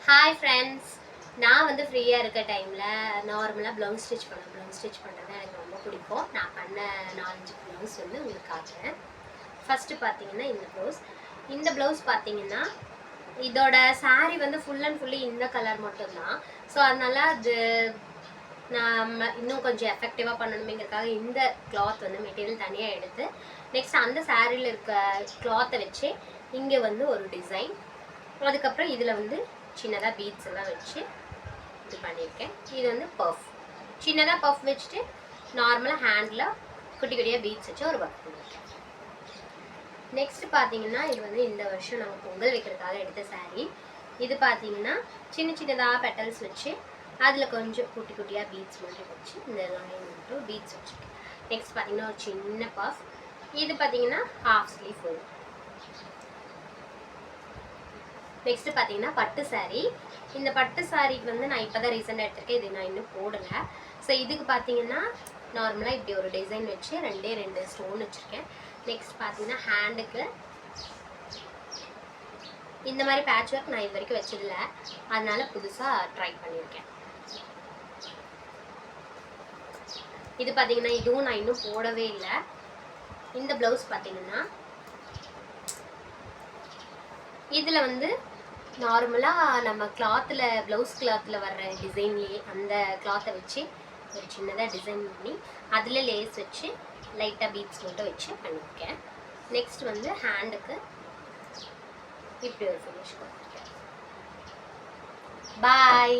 Hi friends, நான் வந்து ஃப்ரீயாக இருக்க டைமில் நார்மலாக ப்ளவுஸ் ஸ்டிச் பண்ணுறது எனக்கு ரொம்ப பிடிக்கும். நான் பண்ண 4-5 ப்ளவுஸ் வந்து உங்களுக்கு காட்டுறேன். ஃபஸ்ட்டு பார்த்தீங்கன்னா இந்த ப்ளவுஸ் பார்த்தீங்கன்னா இதோட சாரீ வந்து ஃபுல் அண்ட் ஃபுல்லி இந்த கலர் மட்டும்தான். ஸோ அதனால் அது நம்ம இன்னும் கொஞ்சம் எஃபெக்டிவாக பண்ணணுமேங்கிறதுக்காக இந்த கிளாத் வந்து மெட்டீரியல் தனியாக எடுத்து நெக்ஸ்ட் அந்த சாரியில் இருக்க கிளாத்தை வச்சு இங்கே வந்து ஒரு டிசைன், அதுக்கப்புறம் இதில் வந்து சின்னதாக பீட்ஸ் எல்லாம் வச்சு இது பண்ணியிருக்கேன். இது வந்து பஃப், சின்னதாக பஃப் வச்சுட்டு நார்மலாக ஹேண்டில் குட்டி குட்டியாக பீட்ஸ் வச்சு ஒரு ஒர்க் பண்ணியிருக்கேன். நெக்ஸ்ட் பார்த்தீங்கன்னா இது வந்து இந்த வருஷம் நம்ம பொங்கல் வைக்கிறதுக்காக எடுத்த சாரீ. இது பார்த்தீங்கன்னா சின்ன சின்னதாக பெட்டல்ஸ் வச்சு அதில் கொஞ்சம் குட்டி குட்டியாக பீட்ஸ் மட்டும் வச்சு இந்த லைன் மட்டும் பீட்ஸ் வச்சுருக்கேன். நெக்ஸ்ட் பார்த்தீங்கன்னா ஒரு சின்ன பஃப். இது பார்த்தீங்கன்னா ஹாஃப் ஸ்லீவ் ஃபுல். நெக்ஸ்ட் பார்த்தீங்கன்னா பட்டு சாரீ. இந்த பட்டு சாரீக்கு வந்து நான் இப்போ தான் ரீசெண்டாக எடுத்திருக்கேன், இது நான் இன்னும் போடலை. ஸோ இதுக்கு பார்த்தீங்கன்னா நார்மலாக இப்படி ஒரு டிசைன் வச்சு 2 ஸ்டோன் வச்சுருக்கேன். நெக்ஸ்ட் பார்த்தீங்கன்னா ஹேண்டுக்கு இந்த மாதிரி பேட்ச் ஒர்க் நான் இது வரைக்கும் வச்சதில்லை, அதனால புதுசாக ட்ரை பண்ணியிருக்கேன். இது பார்த்தீங்கன்னா இதுவும் நான் இன்னும் போடவே இல்லை. இந்த ப்ளவுஸ் பார்த்தீங்கன்னா இதில் வந்து நார்மலாக நம்ம கிளாத்தில் ப்ளவுஸ் கிளாத்தில் வர்ற டிசைன்லேயே அந்த கிளாத்தை வச்சு ஒரு சின்னதாக டிசைன் பண்ணி அதில் லேஸ் வச்சு லைட்டாக பீட்ஸ் மட்டும் வச்சு பண்ணியிருக்கேன். நெக்ஸ்ட் வந்து ஹேண்டுக்கு இப்படி ஒரு ஃபினிஷ் கொடுத்துருக்கேன். பாய்.